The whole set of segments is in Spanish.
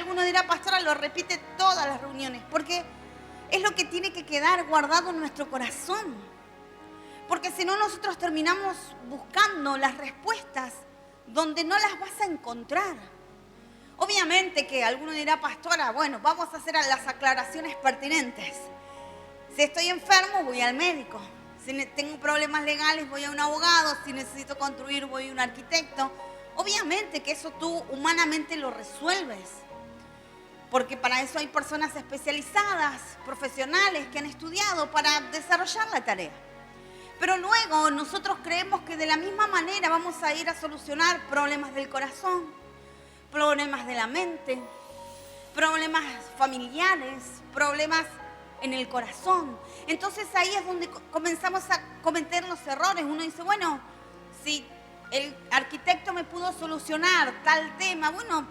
alguno dirá, pastora, lo repite todas las reuniones, porque es lo que tiene que quedar guardado en nuestro corazón. Porque si no, nosotros terminamos buscando las respuestas donde no las vas a encontrar. Obviamente que alguno dirá, pastora, bueno, vamos a hacer las aclaraciones pertinentes. Si estoy enfermo, voy al médico. Si tengo problemas legales, voy a un abogado. Si necesito construir, voy a un arquitecto. Obviamente que eso tú humanamente lo resuelves. Porque para eso hay personas especializadas, profesionales, que han estudiado para desarrollar la tarea. Pero luego nosotros creemos que de la misma manera vamos a ir a solucionar problemas del corazón, problemas de la mente, problemas familiares, problemas en el corazón. Entonces ahí es donde comenzamos a cometer los errores. Uno dice, bueno, si el arquitecto me pudo solucionar tal tema, bueno,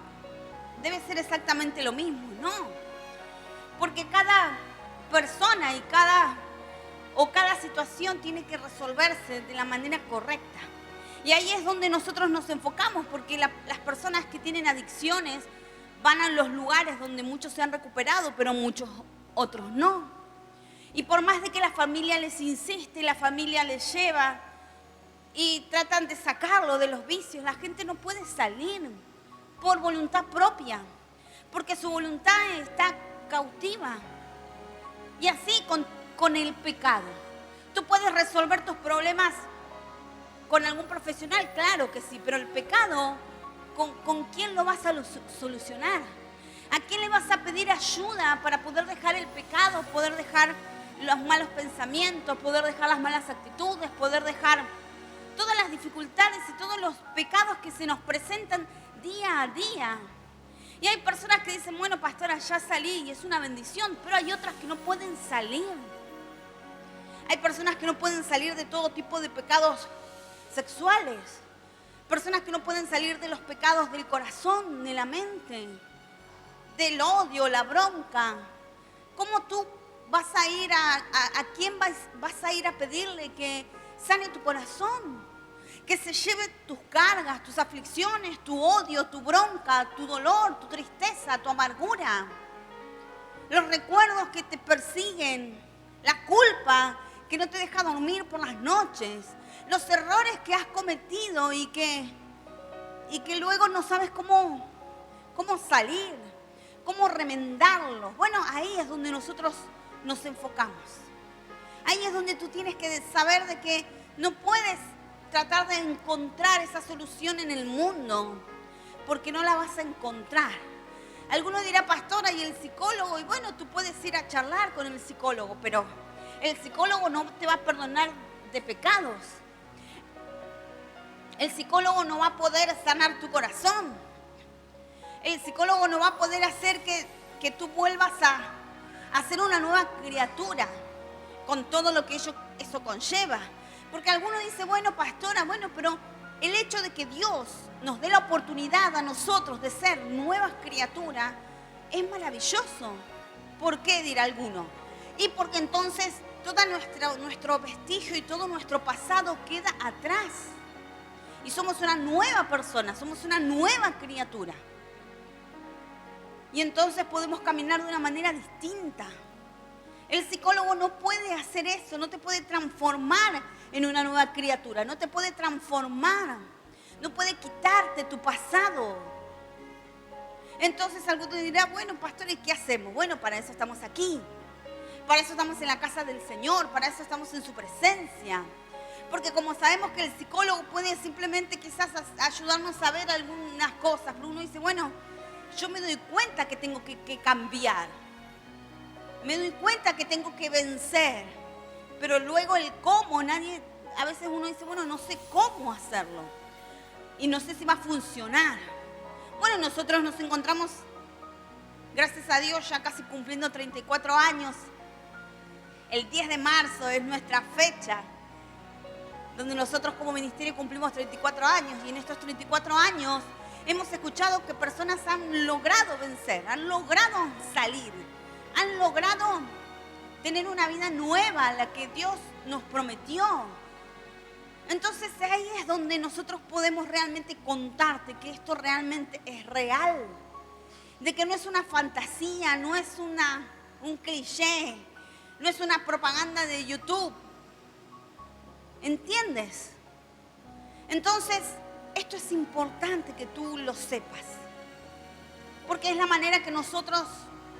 debe ser exactamente lo mismo, ¿no? Porque cada persona y cada situación tiene que resolverse de la manera correcta. Y ahí es donde nosotros nos enfocamos, porque las personas que tienen adicciones van a los lugares donde muchos se han recuperado, pero muchos otros no. Y por más de que la familia les insiste, la familia les lleva y tratan de sacarlo de los vicios, la gente no puede salir por voluntad propia, porque su voluntad está cautiva. Y así con el pecado. Tú puedes resolver tus problemas con algún profesional, claro que sí, pero el pecado, ¿con quién lo vas a solucionar? ¿A quién le vas a pedir ayuda para poder dejar el pecado, poder dejar los malos pensamientos, poder dejar las malas actitudes, poder dejar todas las dificultades y todos los pecados que se nos presentan día a día? Y hay personas que dicen, bueno, pastora, ya salí y es una bendición, pero hay otras que no pueden salir. Hay personas que no pueden salir de todo tipo de pecados sexuales, personas que no pueden salir de los pecados del corazón, de la mente, del odio, la bronca. ¿Cómo tú vas a ir a quién vas a ir a pedirle que sane tu corazón? Que se lleve tus cargas, tus aflicciones, tu odio, tu bronca, tu dolor, tu tristeza, tu amargura, los recuerdos que te persiguen, la culpa que no te deja dormir por las noches, los errores que has cometido y que luego no sabes cómo salir, cómo remendarlos. Bueno, ahí es donde nosotros nos enfocamos. Ahí es donde tú tienes que saber de que no puedes tratar de encontrar esa solución en el mundo, porque no la vas a encontrar. Alguno dirá, pastora, ¿y el psicólogo? Y bueno, tú puedes ir a charlar con el psicólogo, pero el psicólogo no te va a perdonar de pecados. El psicólogo no va a poder sanar tu corazón. El psicólogo no va a poder hacer que tú vuelvas a ser una nueva criatura, con todo lo que eso conlleva. Porque alguno dice, bueno, pastora, bueno, pero el hecho de que Dios nos dé la oportunidad a nosotros de ser nuevas criaturas es maravilloso. ¿Por qué? Dirá alguno. Y porque entonces todo nuestro vestigio y todo nuestro pasado queda atrás. Y somos una nueva persona, somos una nueva criatura. Y entonces podemos caminar de una manera distinta. El psicólogo no puede hacer eso, no te puede transformar en una nueva criatura, no te puede transformar, no puede quitarte tu pasado. Entonces alguno dirá, bueno, pastor, ¿y qué hacemos? Bueno, para eso estamos aquí, para eso estamos en la casa del Señor, para eso estamos en su presencia. Porque como sabemos que el psicólogo puede simplemente quizás ayudarnos a ver algunas cosas, pero uno dice, bueno, yo me doy cuenta que tengo que cambiar. Me doy cuenta que tengo que vencer, pero luego el cómo, a veces uno dice, bueno, no sé cómo hacerlo y no sé si va a funcionar. Bueno, nosotros nos encontramos, gracias a Dios, ya casi cumpliendo 34 años. El 10 de marzo es nuestra fecha, donde nosotros como ministerio cumplimos 34 años y en estos 34 años hemos escuchado que personas han logrado vencer, han logrado salir, han logrado tener una vida nueva, la que Dios nos prometió. Entonces ahí es donde nosotros podemos realmente contarte que esto realmente es real, de que no es una fantasía, no es un cliché, no es una propaganda de YouTube. ¿Entiendes? Entonces, esto es importante que tú lo sepas, porque es la manera que nosotros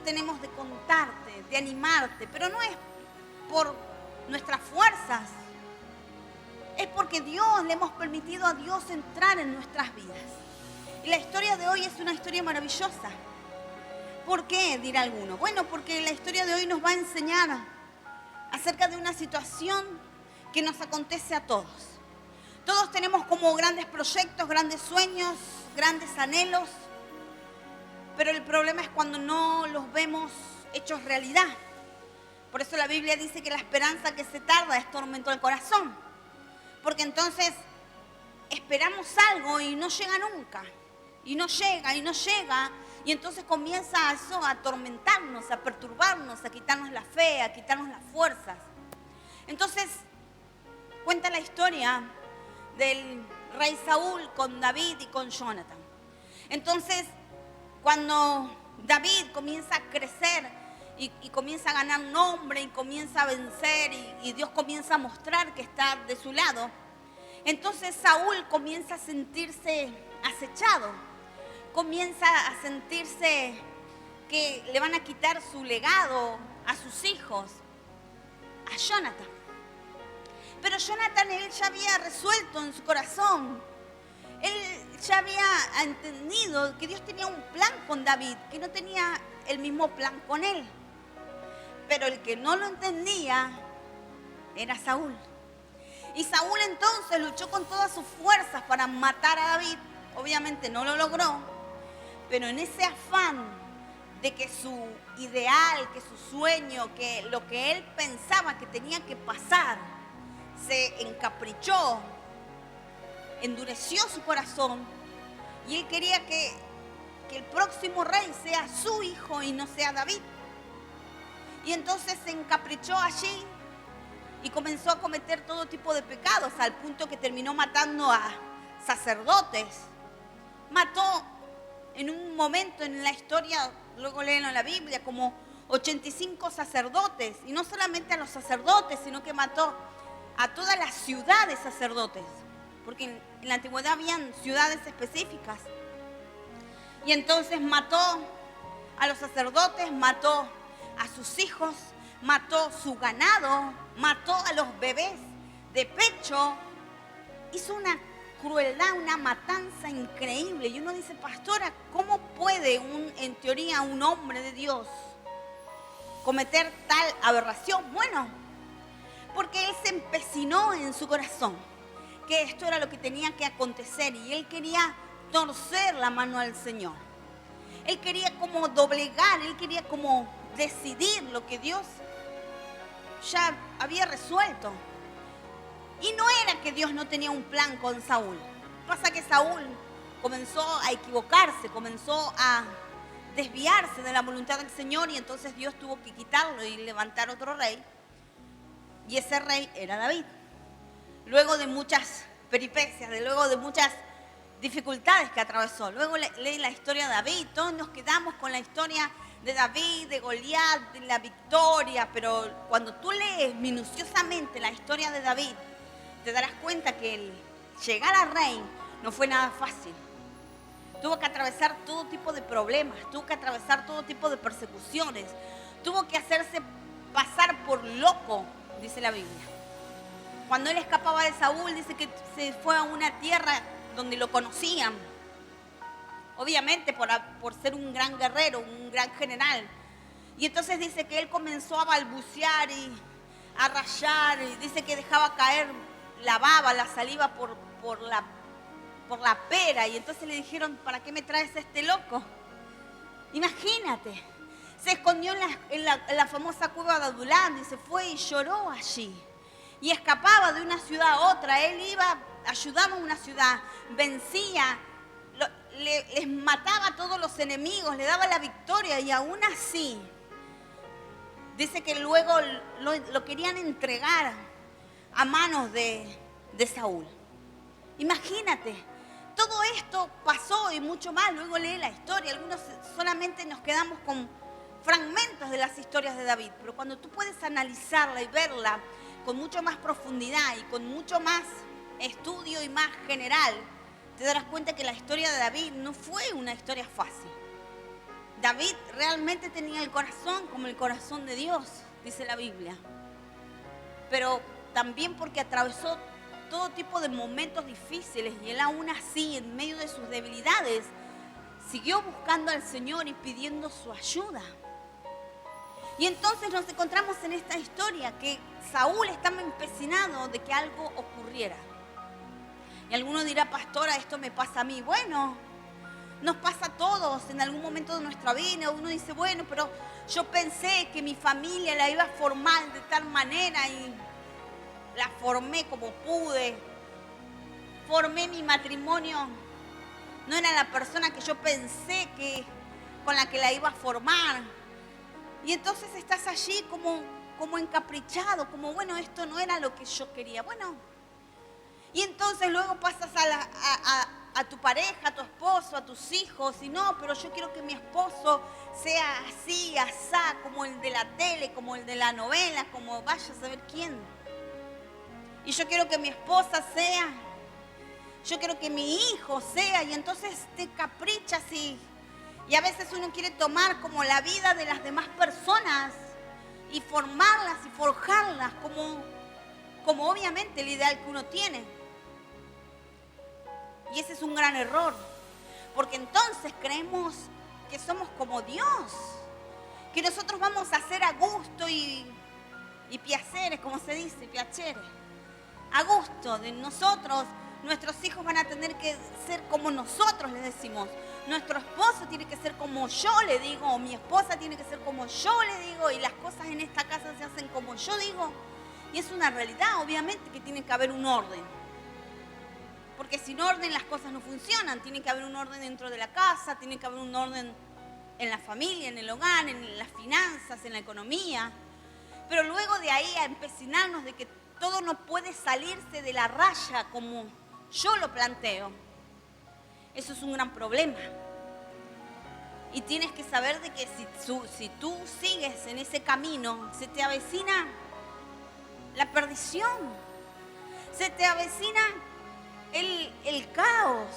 tenemos de contarte, de animarte, pero no es por nuestras fuerzas, es porque Dios, le hemos permitido a Dios entrar en nuestras vidas. Y la historia de hoy es una historia maravillosa. ¿Por qué? Dirá alguno. Bueno, porque la historia de hoy nos va a enseñar acerca de una situación que nos acontece a todos. Todos tenemos como grandes proyectos, grandes sueños, grandes anhelos, pero el problema es cuando no los vemos hechos realidad. Por eso la Biblia dice que la esperanza que se tarda es tormento del corazón. Porque entonces esperamos algo y no llega nunca. Y no llega, y no llega. Y entonces comienza eso a atormentarnos, a perturbarnos, a quitarnos la fe, a quitarnos las fuerzas. Entonces, cuenta la historia del rey Saúl con David y con Jonathan. Entonces, cuando David comienza a crecer y comienza a ganar nombre y comienza a vencer y Dios comienza a mostrar que está de su lado, entonces Saúl comienza a sentirse acechado, comienza a sentirse que le van a quitar su legado a sus hijos, a Jonathan. Pero Jonathan, él ya había resuelto en su corazón, él ya había entendido que Dios tenía un plan con David, que no tenía el mismo plan con él. Pero el que no lo entendía era Saúl. Y Saúl entonces luchó con todas sus fuerzas para matar a David. Obviamente no lo logró, pero en ese afán de que su ideal, que su sueño, que lo que él pensaba que tenía que pasar, se encaprichó, endureció su corazón y él quería que el próximo rey sea su hijo y no sea David. Y entonces se encaprichó allí y comenzó a cometer todo tipo de pecados, al punto que terminó matando a sacerdotes. Mató en un momento en la historia, luego léelo en la Biblia, como 85 sacerdotes. Y no solamente a los sacerdotes, sino que mató a toda la ciudad de sacerdotes. Porque en la antigüedad habían ciudades específicas. Y entonces mató a los sacerdotes, mató a sus hijos, mató su ganado, mató a los bebés de pecho. Hizo una crueldad, una matanza increíble. Y uno dice, pastora, ¿cómo puede en teoría un hombre de Dios cometer tal aberración? Bueno, porque él se empecinó en su corazón que esto era lo que tenía que acontecer y él quería torcer la mano al Señor. Él quería como doblegar, él quería como decidir lo que Dios ya había resuelto. Y no era que Dios no tenía un plan con Saúl. Pasa que Saúl comenzó a equivocarse, comenzó a desviarse de la voluntad del Señor y entonces Dios tuvo que quitarlo y levantar otro rey. Y ese rey era David. Luego de muchas peripecias, luego de muchas dificultades que atravesó. Luego lee la historia de David, todos nos quedamos con la historia de David, de Goliat, de la victoria, pero cuando tú lees minuciosamente la historia de David, te darás cuenta que el llegar a rey no fue nada fácil. Tuvo que atravesar todo tipo de problemas, tuvo que atravesar todo tipo de persecuciones, tuvo que hacerse pasar por loco, dice la Biblia. Cuando él escapaba de Saúl, dice que se fue a una tierra donde lo conocían. Obviamente por ser un gran guerrero, un gran general. Y entonces dice que él comenzó a balbucear y a rayar. Y dice que dejaba caer la baba, la saliva por la pera. Y entonces le dijeron, ¿para qué me traes a este loco? Imagínate. Se escondió en la famosa cueva de Adulán y se fue y lloró allí. Y escapaba de una ciudad a otra. Él iba, ayudaba a una ciudad, vencía, les mataba a todos los enemigos, le daba la victoria y aún así, dice que luego lo querían entregar a manos de Saúl. Imagínate, todo esto pasó y mucho más. Luego lee la historia. Algunos solamente nos quedamos con fragmentos de las historias de David. Pero cuando tú puedes analizarla y verla con mucho más profundidad y con mucho más estudio y más general, te darás cuenta que la historia de David no fue una historia fácil. David realmente tenía el corazón como el corazón de Dios, dice la Biblia. Pero también porque atravesó todo tipo de momentos difíciles y él aún así, en medio de sus debilidades, siguió buscando al Señor y pidiendo su ayuda. Y entonces nos encontramos en esta historia que Saúl estaba empecinado de que algo ocurriera. Y alguno dirá, pastora, esto me pasa a mí. Bueno, nos pasa a todos en algún momento de nuestra vida. Uno dice, bueno, pero yo pensé que mi familia la iba a formar de tal manera y la formé como pude. Formé mi matrimonio. No era la persona que yo pensé que con la que la iba a formar. Y entonces estás allí como encaprichado, como bueno, esto no era lo que yo quería. Bueno, y entonces luego pasas a tu pareja, a tu esposo, a tus hijos, y no, pero yo quiero que mi esposo sea así, asá, como el de la tele, como el de la novela, como vaya a saber quién. Y yo quiero que mi esposa sea, yo quiero que mi hijo sea, y entonces te caprichas y a veces uno quiere tomar como la vida de las demás personas y formarlas y forjarlas como obviamente el ideal que uno tiene. Y ese es un gran error, porque entonces creemos que somos como Dios, que nosotros vamos a hacer a gusto y piacere, como se dice, piacere, a gusto de nosotros. Nuestros hijos van a tener que ser como nosotros les decimos. Nuestro esposo tiene que ser como yo le digo, o mi esposa tiene que ser como yo le digo, y las cosas en esta casa se hacen como yo digo. Y es una realidad, obviamente, que tiene que haber un orden. Porque sin orden las cosas no funcionan. Tiene que haber un orden dentro de la casa, tiene que haber un orden en la familia, en el hogar, en las finanzas, en la economía. Pero luego de ahí a empecinarnos de que todo no puede salirse de la raya como yo lo planteo. Eso es un gran problema. Y tienes que saber de que si tú sigues en ese camino, se te avecina la perdición. Se te avecina el caos.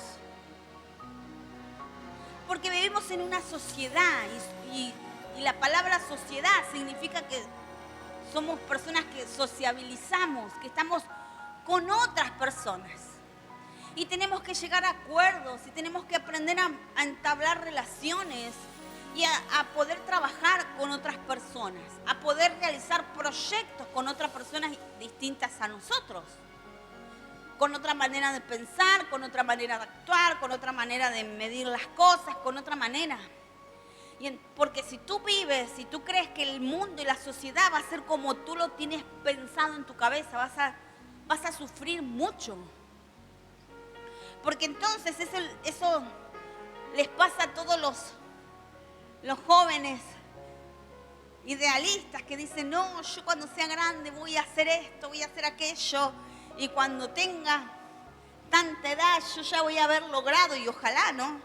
Porque vivimos en una sociedad y la palabra sociedad significa que somos personas que sociabilizamos, que estamos con otras personas. Y tenemos que llegar a acuerdos y tenemos que aprender a entablar relaciones y a poder trabajar con otras personas, a poder realizar proyectos con otras personas distintas a nosotros, con otra manera de pensar, con otra manera de actuar, con otra manera de medir las cosas, con otra manera. Porque si tú vives, si tú crees que el mundo y la sociedad va a ser como tú lo tienes pensado en tu cabeza, vas a sufrir mucho. Porque entonces eso les pasa a todos los jóvenes idealistas que dicen, no, yo cuando sea grande voy a hacer esto, voy a hacer aquello, y cuando tenga tanta edad yo ya voy a haber logrado, y ojalá, ¿no?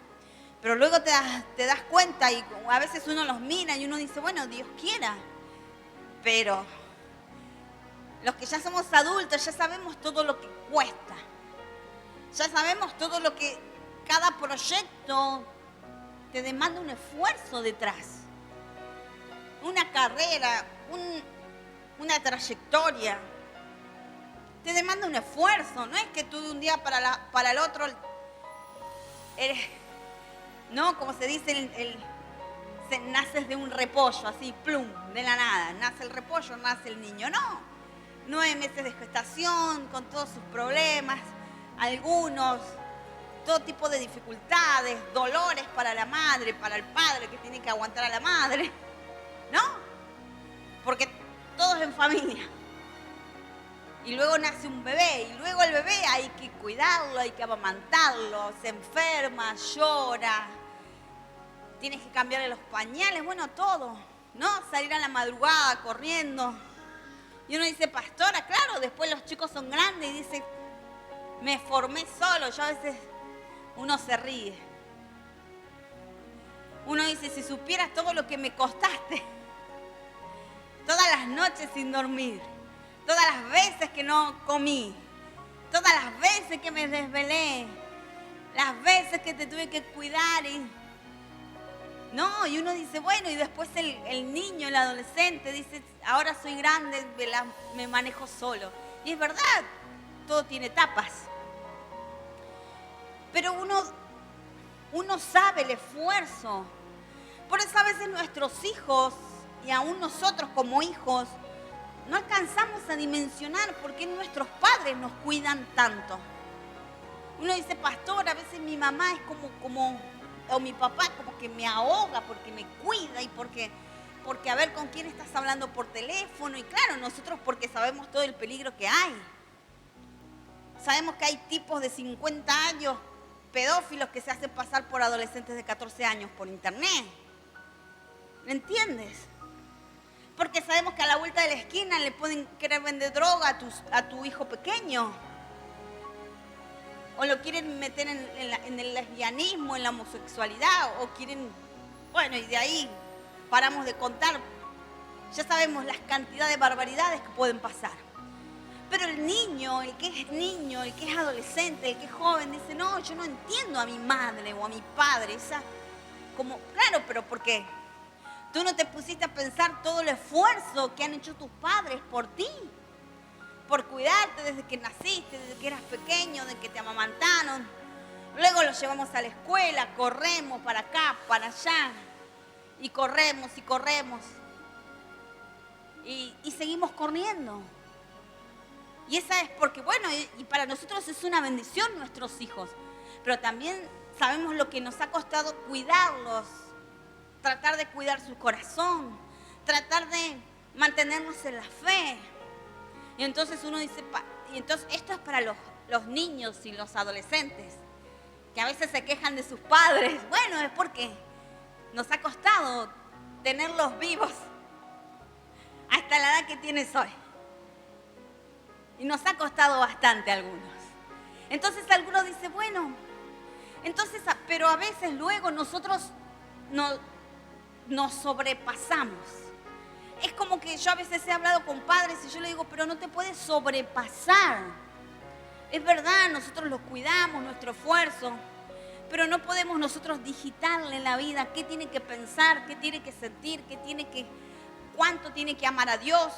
Pero luego te das cuenta y a veces uno los mira y uno dice, bueno, Dios quiera. Pero los que ya somos adultos ya sabemos todo lo que cuesta. Ya sabemos todo lo que cada proyecto te demanda un esfuerzo detrás. Una carrera, una trayectoria. Te demanda un esfuerzo. No es que tú de un día para el otro eres... No, como se dice, naces de un repollo, así, plum, de la nada. Nace el repollo, nace el niño. No, 9 meses de gestación, con todos sus problemas, algunos, todo tipo de dificultades, dolores para la madre, para el padre que tiene que aguantar a la madre, ¿no? Porque todos en familia. Y luego nace un bebé, y luego el bebé hay que cuidarlo, hay que amamantarlo, se enferma, llora, tienes que cambiarle los pañales, bueno, todo, ¿no? Salir a la madrugada corriendo. Y uno dice, pastora, claro, después los chicos son grandes y dice, me formé solo. Yo a veces, uno se ríe. Uno dice, si supieras todo lo que me costaste, todas las noches sin dormir, todas las veces que no comí, todas las veces que me desvelé, las veces que te tuve que cuidar y uno dice, bueno, y después el niño, el adolescente dice, ahora soy grande, me manejo solo. Y es verdad, todo tiene etapas. Pero uno sabe el esfuerzo. Por eso a veces nuestros hijos, y aún nosotros como hijos, no alcanzamos a dimensionar por qué nuestros padres nos cuidan tanto. Uno dice, pastor, a veces mi mamá es o mi papá como que me ahoga porque me cuida y porque a ver con quién estás hablando por teléfono. Y claro, nosotros porque sabemos todo el peligro que hay. Sabemos que hay tipos de 50 años, pedófilos que se hacen pasar por adolescentes de 14 años por internet. ¿Me entiendes? Porque sabemos que a la vuelta de la esquina le pueden querer vender droga a tu hijo pequeño. O lo quieren meter en el lesbianismo, en la homosexualidad, o quieren... Bueno, y de ahí paramos de contar. Ya sabemos las cantidades de barbaridades que pueden pasar. Pero el niño, el que es adolescente, el que es joven, dice, no, yo no entiendo a mi madre o a mi padre. Claro, pero ¿por qué? Tú no te pusiste a pensar todo el esfuerzo que han hecho tus padres por ti. Por cuidarte desde que naciste, desde que eras pequeño, desde que te amamantaron. Luego los llevamos a la escuela, corremos para acá, para allá. Y corremos y corremos. Y seguimos corriendo. Y esa es porque, bueno, y para nosotros es una bendición nuestros hijos. Pero también sabemos lo que nos ha costado cuidarlos. Tratar de cuidar su corazón. Tratar de mantenernos en la fe. Y entonces uno dice, esto es para los niños y los adolescentes, que a veces se quejan de sus padres. Bueno, es porque nos ha costado tenerlos vivos hasta la edad que tienes hoy. Y nos ha costado bastante a algunos. Entonces algunos dicen, bueno, pero a veces luego nosotros nos sobrepasamos. Es como que yo a veces he hablado con padres y yo le digo, pero no te puedes sobrepasar. Es verdad, nosotros los cuidamos, nuestro esfuerzo, pero no podemos nosotros digitarle en la vida qué tiene que pensar, qué tiene que sentir, cuánto tiene que amar a Dios.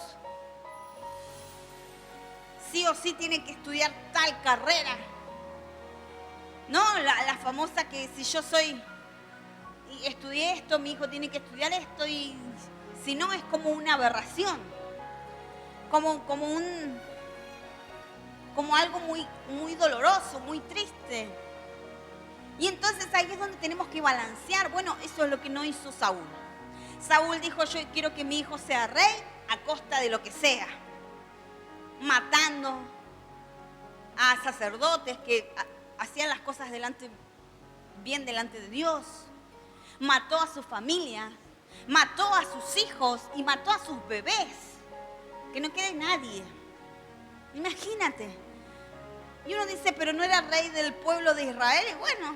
Sí o sí tiene que estudiar tal carrera. No, la famosa que si yo estudié esto, mi hijo tiene que estudiar esto y... Si no, es como una aberración, como algo muy, muy doloroso, muy triste. Y entonces ahí es donde tenemos que balancear. Bueno, eso es lo que no hizo Saúl. Saúl dijo, yo quiero que mi hijo sea rey a costa de lo que sea. Matando a sacerdotes que hacían las cosas bien delante de Dios. Mató a su familia. Mató a sus hijos y mató a sus bebés. Que no quede nadie. Imagínate. Y uno dice, pero no era rey del pueblo de Israel. Y bueno,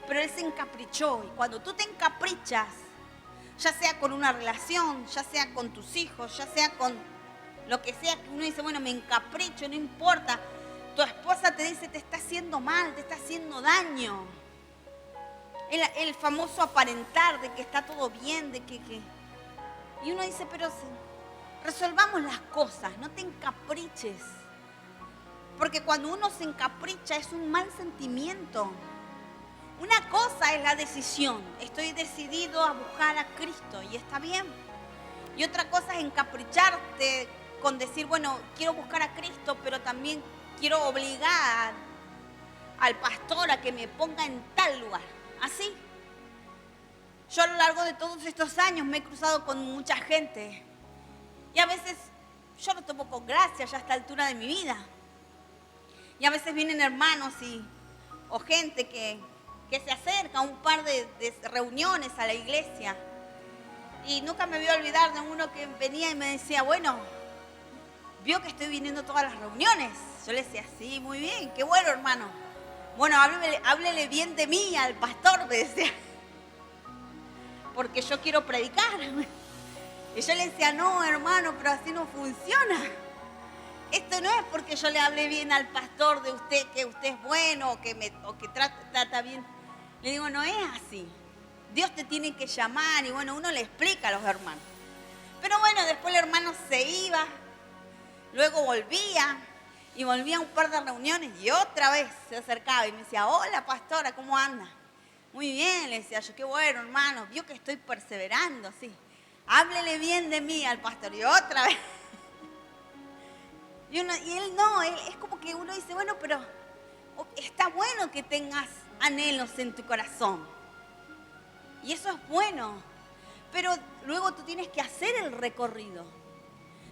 pero él se encaprichó. Y cuando tú te encaprichas, ya sea con una relación, ya sea con tus hijos, ya sea con lo que sea, que uno dice, bueno, me encapricho, no importa. Tu esposa te dice, te está haciendo mal, te está haciendo daño. El famoso aparentar de que está todo bien, de que... Y uno dice, pero resolvamos las cosas, no te encapriches. Porque cuando uno se encapricha es un mal sentimiento. Una cosa es la decisión, estoy decidido a buscar a Cristo y está bien. Y otra cosa es encapricharte con decir, bueno, quiero buscar a Cristo, pero también quiero obligar al pastor a que me ponga en tal lugar. Así. Yo a lo largo de todos estos años me he cruzado con mucha gente. Y a veces yo lo tomo con gracia ya a esta altura de mi vida. Y a veces vienen hermanos o gente que se acerca a un par de reuniones a la iglesia. Y nunca me voy a olvidar de uno que venía y me decía, bueno, vio que estoy viniendo a todas las reuniones. Yo le decía, sí, muy bien, qué bueno, hermano. Bueno, háblele bien de mí al pastor, me decía. Porque yo quiero predicar. Y yo le decía, no, hermano, pero así no funciona. Esto no es porque yo le hable bien al pastor de usted, que usted es bueno o que trata bien. Le digo, no es así. Dios te tiene que llamar y bueno, uno le explica a los hermanos. Pero bueno, después el hermano se iba, luego volvía y volvía a un par de reuniones y otra vez se acercaba y me decía, hola pastora, ¿cómo anda? Muy bien, le decía yo, qué bueno hermano, vio que estoy perseverando, sí. Háblele bien de mí al pastor y otra vez. Y él no, es como que uno dice, bueno, pero está bueno que tengas anhelos en tu corazón. Y eso es bueno. Pero luego tú tienes que hacer el recorrido.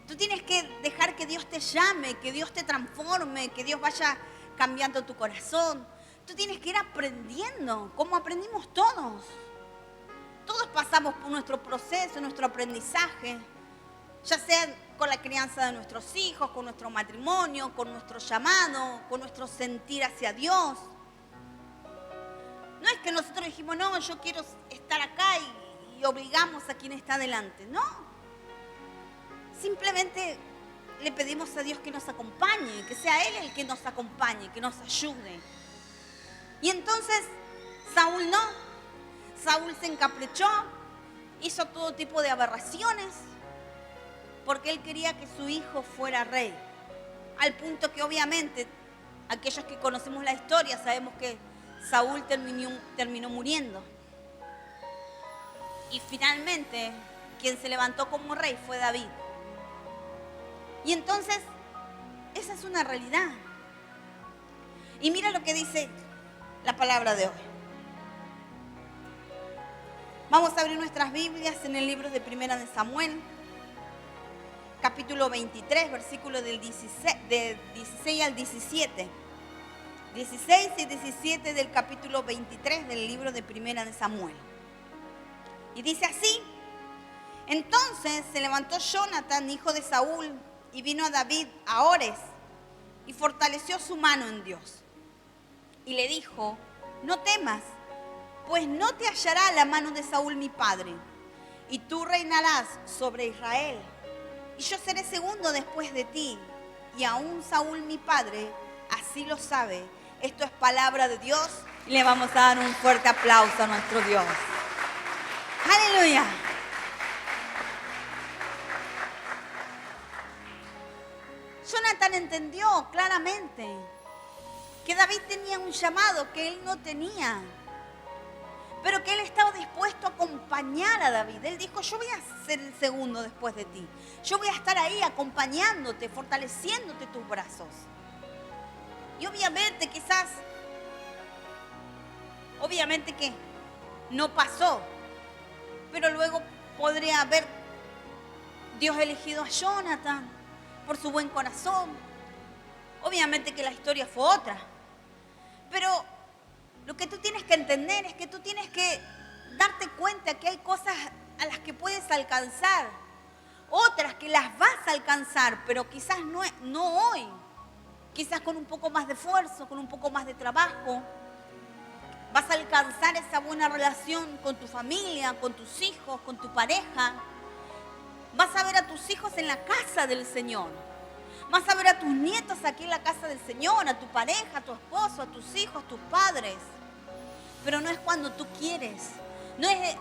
Tú tienes que dejar que Dios te llame, que Dios te transforme, que Dios vaya cambiando tu corazón. Tú tienes que ir aprendiendo, como aprendimos todos. Todos pasamos por nuestro proceso, nuestro aprendizaje. Ya sea con la crianza de nuestros hijos, con nuestro matrimonio, con nuestro llamado, con nuestro sentir hacia Dios. No es que nosotros dijimos, no, yo quiero estar acá y obligamos a quien está delante. No. Simplemente le pedimos a Dios que nos acompañe, que sea Él el que nos acompañe, que nos ayude. Y entonces Saúl no. Saúl se encaprichó, hizo todo tipo de aberraciones, porque él quería que su hijo fuera rey. Al punto que obviamente, aquellos que conocemos la historia, sabemos que Saúl terminó muriendo. Y finalmente, quien se levantó como rey fue David. Y entonces, esa es una realidad. Y mira lo que dice la palabra de hoy. Vamos a abrir nuestras Biblias en el libro de Primera de Samuel, capítulo 23, versículos del 16 al 17. 16 y 17 del capítulo 23 del libro de Primera de Samuel. Y dice así: entonces se levantó Jonatán, hijo de Saúl, y vino a David a Ores, y fortaleció su mano en Dios. Y le dijo: no temas, pues no te hallará la mano de Saúl mi padre, y tú reinarás sobre Israel. Y yo seré segundo después de ti, y aún Saúl mi padre así lo sabe. Esto es palabra de Dios, y le vamos a dar un fuerte aplauso a nuestro Dios. ¡Aleluya! Jonatán entendió claramente que David tenía un llamado que él no tenía, pero que él estaba dispuesto a acompañar a David. Él dijo: yo voy a ser el segundo después de ti. Yo voy a estar ahí acompañándote, fortaleciéndote tus brazos. Y obviamente que no pasó, pero luego podría haber Dios elegido a Jonatán por su buen corazón. Obviamente que la historia fue otra, pero lo que tú tienes que entender es que tú tienes que darte cuenta que hay cosas a las que puedes alcanzar, otras que las vas a alcanzar, pero quizás no hoy, quizás con un poco más de esfuerzo, con un poco más de trabajo. Vas a alcanzar esa buena relación con tu familia, con tus hijos, con tu pareja. Vas a ver a tus hijos en la casa del Señor. Vas a ver a tus nietos aquí en la casa del Señor, a tu pareja, a tu esposo, a tus hijos, a tus padres. Pero no es cuando tú quieres, no es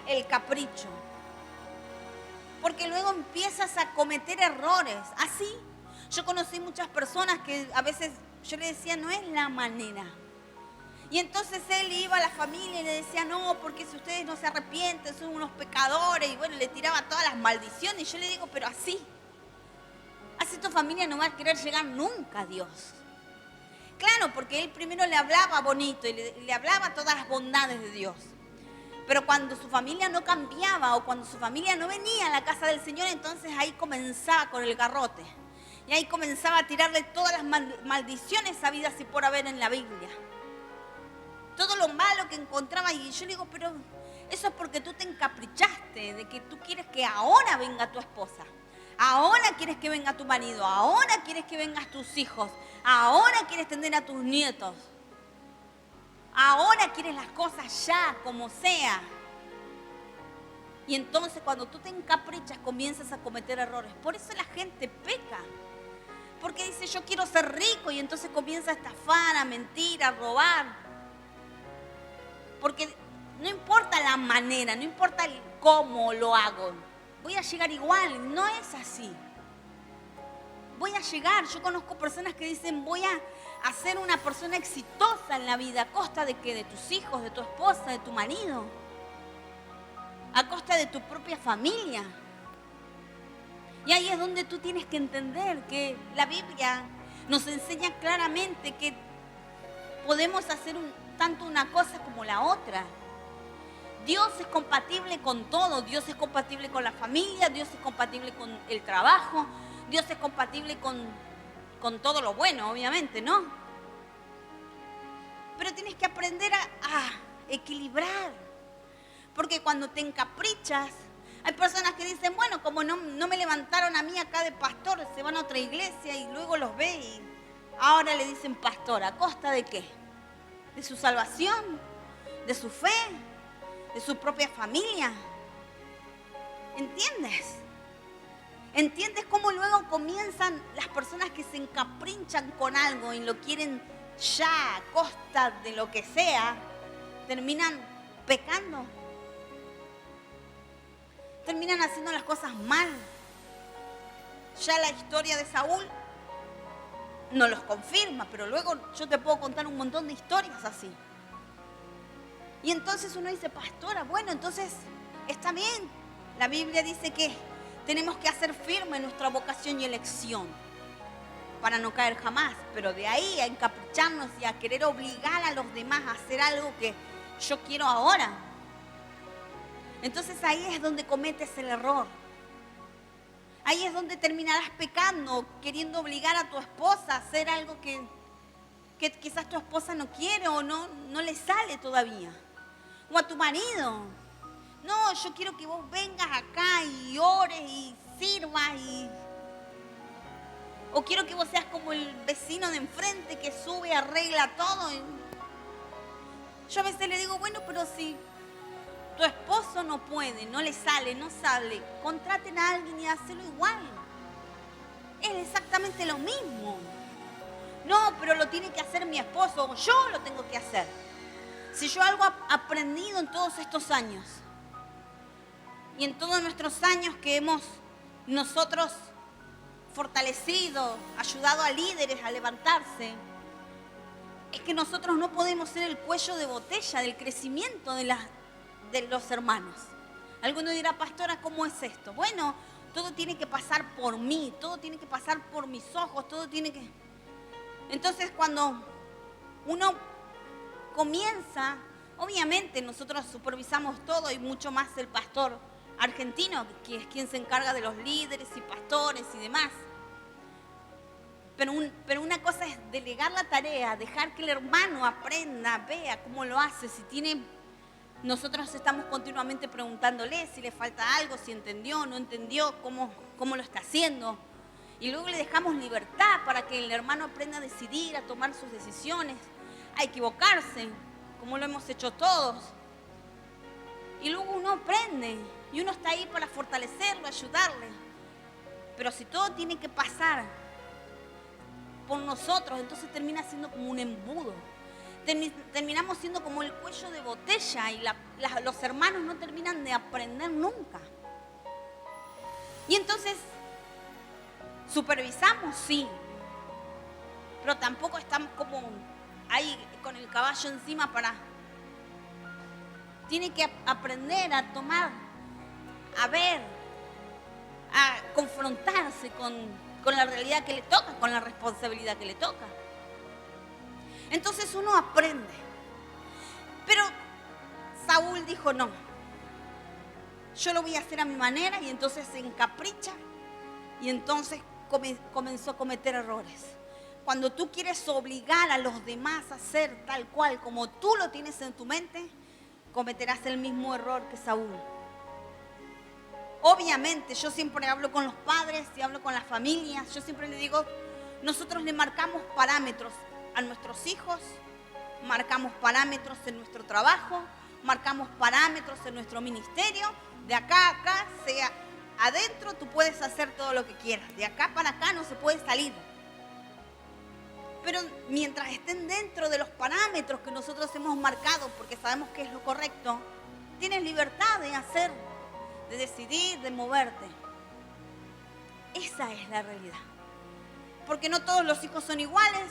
el capricho. Porque luego empiezas a cometer errores. Así, yo conocí muchas personas que a veces yo le decía: no es la manera. Y entonces él iba a la familia y le decía: no, porque si ustedes no se arrepienten, son unos pecadores. Y bueno, le tiraba todas las maldiciones. Y yo le digo: pero así tu familia no va a querer llegar nunca a Dios. Claro, porque él primero le hablaba bonito y le hablaba todas las bondades de Dios. Pero cuando su familia no cambiaba o cuando su familia no venía a la casa del Señor, entonces ahí comenzaba con el garrote. Y ahí comenzaba a tirarle todas las maldiciones habidas y por haber en la Biblia. Todo lo malo que encontraba. Y yo le digo: pero eso es porque tú te encaprichaste de que tú quieres que ahora venga tu esposa. Ahora quieres que venga tu marido. Ahora quieres que vengan tus hijos. Ahora quieres tener a tus nietos. Ahora quieres las cosas ya, como sea. Y entonces cuando tú te encaprichas comienzas a cometer errores. Por eso la gente peca. Porque dice, yo quiero ser rico, y entonces comienza a estafar, a mentir, a robar. Porque no importa la manera, no importa el cómo lo hago, voy a llegar igual. No es así. Voy a llegar. Yo conozco personas que dicen, voy a ser una persona exitosa en la vida. ¿A costa de qué? De tus hijos, de tu esposa, de tu marido. A costa de tu propia familia. Y ahí es donde tú tienes que entender que la Biblia nos enseña claramente que podemos hacer tanto una cosa como la otra. Dios es compatible con todo. Dios es compatible con la familia, Dios es compatible con el trabajo, Dios es compatible con todo lo bueno, obviamente, ¿no? Pero tienes que aprender a equilibrar. Porque cuando te encaprichas, hay personas que dicen, bueno, como no me levantaron a mí acá de pastor, se van a otra iglesia y luego los ve y ahora le dicen pastor. ¿A costa de qué? ¿De su salvación? ¿De su fe? ¿De su propia familia? ¿Entiendes? ¿Entiendes cómo luego comienzan las personas que se encaprinchan con algo y lo quieren ya a costa de lo que sea? Terminan pecando. Terminan haciendo las cosas mal. Ya la historia de Saúl no los confirma, pero luego yo te puedo contar un montón de historias así. Y entonces uno dice, pastora, bueno, entonces está bien. La Biblia dice que tenemos que hacer firme nuestra vocación y elección para no caer jamás. Pero de ahí a encapricharnos y a querer obligar a los demás a hacer algo que yo quiero ahora. Entonces ahí es donde cometes el error. Ahí es donde terminarás pecando, queriendo obligar a tu esposa a hacer algo que quizás tu esposa no quiere o no le sale todavía. O a tu marido. No, yo quiero que vos vengas acá y ores y sirvas o quiero que vos seas como el vecino de enfrente que sube, arregla todo. Yo a veces le digo, bueno, pero si tu esposo no puede, no le sale, no sale, contraten a alguien y hazlo igual. Es exactamente lo mismo. No, pero lo tiene que hacer mi esposo, yo lo tengo que hacer. Si yo algo he aprendido en todos estos años y en todos nuestros años que hemos nosotros fortalecido, ayudado a líderes a levantarse, es que nosotros no podemos ser el cuello de botella del crecimiento de los hermanos. Alguno dirá, pastora, ¿cómo es esto? Bueno, todo tiene que pasar por mí, todo tiene que pasar por mis ojos, todo tiene que... Entonces, cuando uno comienza, obviamente nosotros supervisamos todo y mucho más el pastor argentino, que es quien se encarga de los líderes y pastores y demás. Pero una cosa es delegar la tarea, dejar que el hermano aprenda, vea cómo lo hace, si tiene... Nosotros estamos continuamente preguntándole si le falta algo, si entendió, no entendió, cómo lo está haciendo. Y luego le dejamos libertad para que el hermano aprenda a decidir, a tomar sus decisiones, a equivocarse, como lo hemos hecho todos. Y luego uno aprende y uno está ahí para fortalecerlo, ayudarle. Pero si todo tiene que pasar por nosotros, entonces termina siendo como un embudo. Terminamos siendo como el cuello de botella y los hermanos no terminan de aprender nunca. Y entonces, supervisamos, sí, pero tampoco estamos como ahí con el caballo encima Tiene que aprender a tomar, a ver, a confrontarse con la realidad que le toca, con la responsabilidad que le toca. Entonces uno aprende. Pero Saúl dijo, no, yo lo voy a hacer a mi manera, y entonces se encapricha y entonces comenzó a cometer errores. Cuando tú quieres obligar a los demás a hacer tal cual como tú lo tienes en tu mente, cometerás el mismo error que Saúl. Obviamente, yo siempre hablo con los padres y hablo con las familias, yo siempre les digo, nosotros le marcamos parámetros a nuestros hijos marcamos parámetros en nuestro trabajo, marcamos parámetros en nuestro ministerio. De acá a acá, sea adentro, tú puedes hacer todo lo que quieras. De acá para acá no se puede salir. Pero mientras estén dentro de los parámetros que nosotros hemos marcado, porque sabemos que es lo correcto, tienes libertad de hacer, de decidir, de moverte. Esa es la realidad. Porque no todos los hijos son iguales.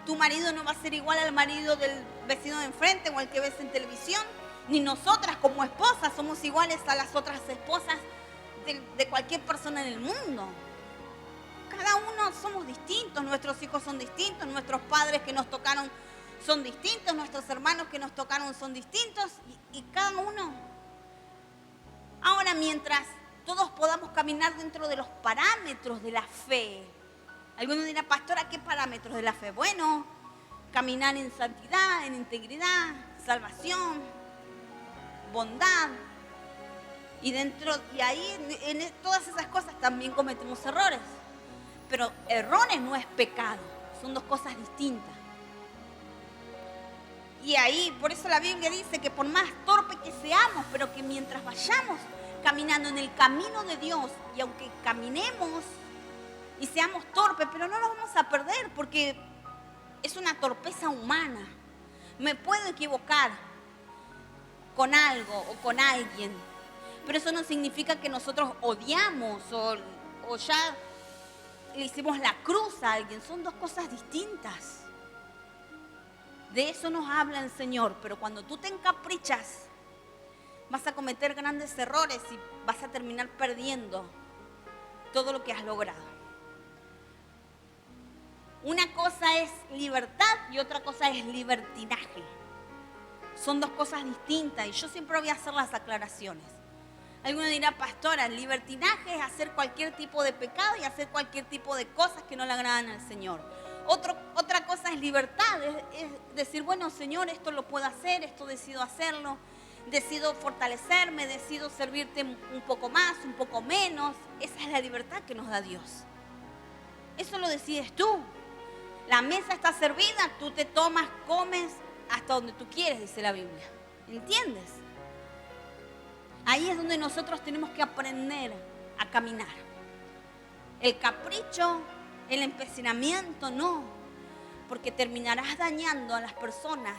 Tu marido no va a ser igual al marido del vecino de enfrente o al que ves en televisión. Ni nosotras como esposas somos iguales a las otras esposas de cualquier persona en el mundo. Cada uno somos distintos, nuestros hijos son distintos, nuestros padres que nos tocaron son distintos, nuestros hermanos que nos tocaron son distintos y cada uno. Ahora, mientras todos podamos caminar dentro de los parámetros de la fe. Algunos dirán, pastora, ¿qué parámetros de la fe? Bueno, caminar en santidad, en integridad, salvación, bondad. Y ahí, en todas esas cosas también cometemos errores. Pero errores no es pecado, son dos cosas distintas. Y ahí, por eso la Biblia dice que por más torpe que seamos, pero que mientras vayamos caminando en el camino de Dios, y aunque caminemos y seamos torpes, pero no nos vamos a perder, porque es una torpeza humana. Me puedo equivocar con algo o con alguien, pero eso no significa que nosotros odiamos o ya le hicimos la cruz a alguien. Son dos cosas distintas. De eso nos habla el Señor, pero cuando tú te encaprichas, vas a cometer grandes errores y vas a terminar perdiendo todo lo que has logrado. Una cosa es libertad y otra cosa es libertinaje. Son dos cosas distintas y yo siempre voy a hacer las aclaraciones. Alguno dirá, pastora, el libertinaje es hacer cualquier tipo de pecado y hacer cualquier tipo de cosas que no le agradan al Señor. Otra cosa es libertad, es decir, bueno, Señor, esto lo puedo hacer, esto decido hacerlo, decido fortalecerme, decido servirte un poco más, un poco menos. Esa es la libertad que nos da Dios. Eso lo decides tú. La mesa está servida, tú te tomas, comes hasta donde tú quieres, dice la Biblia. ¿Entiendes? Ahí es donde nosotros tenemos que aprender a caminar. El capricho, el empecinamiento, no. Porque terminarás dañando a las personas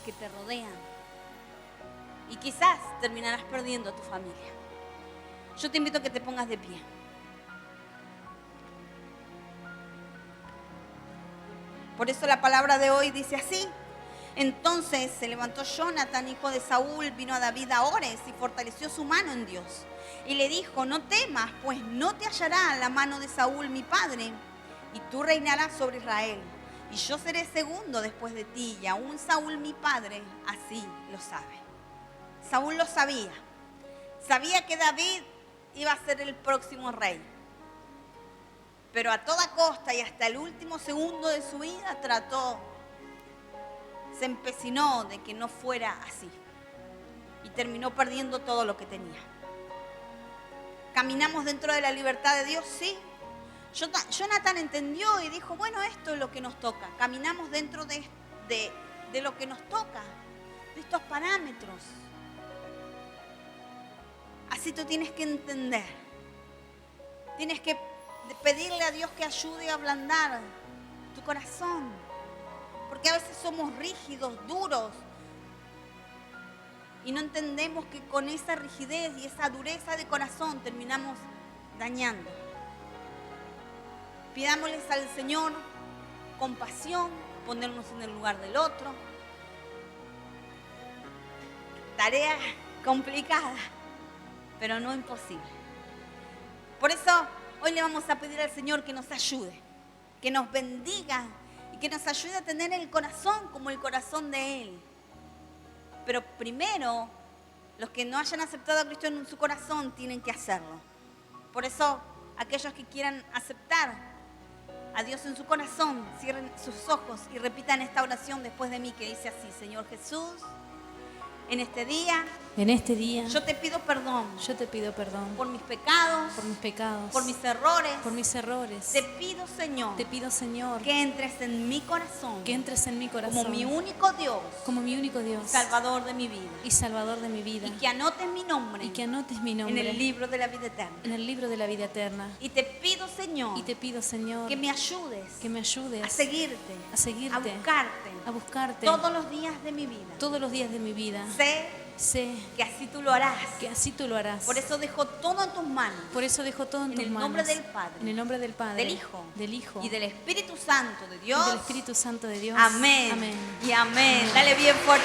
que te rodean. Y quizás terminarás perdiendo a tu familia. Yo te invito a que te pongas de pie. Por eso la palabra de hoy dice así. Entonces se levantó Jonatán, hijo de Saúl, vino a David a Ores y fortaleció su mano en Dios. Y le dijo, no temas, pues no te hallará la mano de Saúl mi padre, y tú reinarás sobre Israel. Y yo seré segundo después de ti, y aún Saúl mi padre así lo sabe. Saúl lo sabía. Sabía que David iba a ser el próximo rey. Pero a toda costa y hasta el último segundo de su vida se empecinó de que no fuera así. Y terminó perdiendo todo lo que tenía. ¿Caminamos dentro de la libertad de Dios? Sí. Jonatán entendió y dijo, bueno, esto es lo que nos toca. Caminamos dentro de lo que nos toca, de estos parámetros. Así tú tienes que entender. Tienes que pedirle a Dios que ayude a ablandar tu corazón. Porque a veces somos rígidos, duros. Y no entendemos que con esa rigidez y esa dureza de corazón terminamos dañando. Pidámosles al Señor compasión, ponernos en el lugar del otro. Tarea complicada, pero no imposible. Por eso hoy le vamos a pedir al Señor que nos ayude, que nos bendiga y que nos ayude a tener el corazón como el corazón de Él. Pero primero, los que no hayan aceptado a Cristo en su corazón tienen que hacerlo. Por eso, aquellos que quieran aceptar a Dios en su corazón, cierren sus ojos y repitan esta oración después de mí que dice así: Señor Jesús, En este día En este día yo te pido perdón yo te pido perdón por mis pecados, por mis pecados, por mis errores. por mis errores. Te pido, Señor, Te pido, Señor, que entres en mi corazón que entres en mi corazón como mi único Dios, como mi único Dios, Salvador de mi vida. y Salvador de mi vida, Y que anotes mi nombre y que anotes mi en nombre el libro de la vida eterna. en el libro de la vida eterna. Y te pido, Señor, Y te pido, Señor, que me ayudes que me ayudes a seguirte, a seguirte, a a buscarte todos los días de mi vida. todos los días de mi vida. Sé Que así tú lo harás. que así tú lo harás. Por eso dejo todo en tus manos. Por eso dejo todo en En tus el manos. nombre del Padre, En el nombre del Padre, del Hijo y y del Espíritu Santo de Dios. del Espíritu Santo de Dios. Amén. Amén. Y amén. Dale bien fuerte.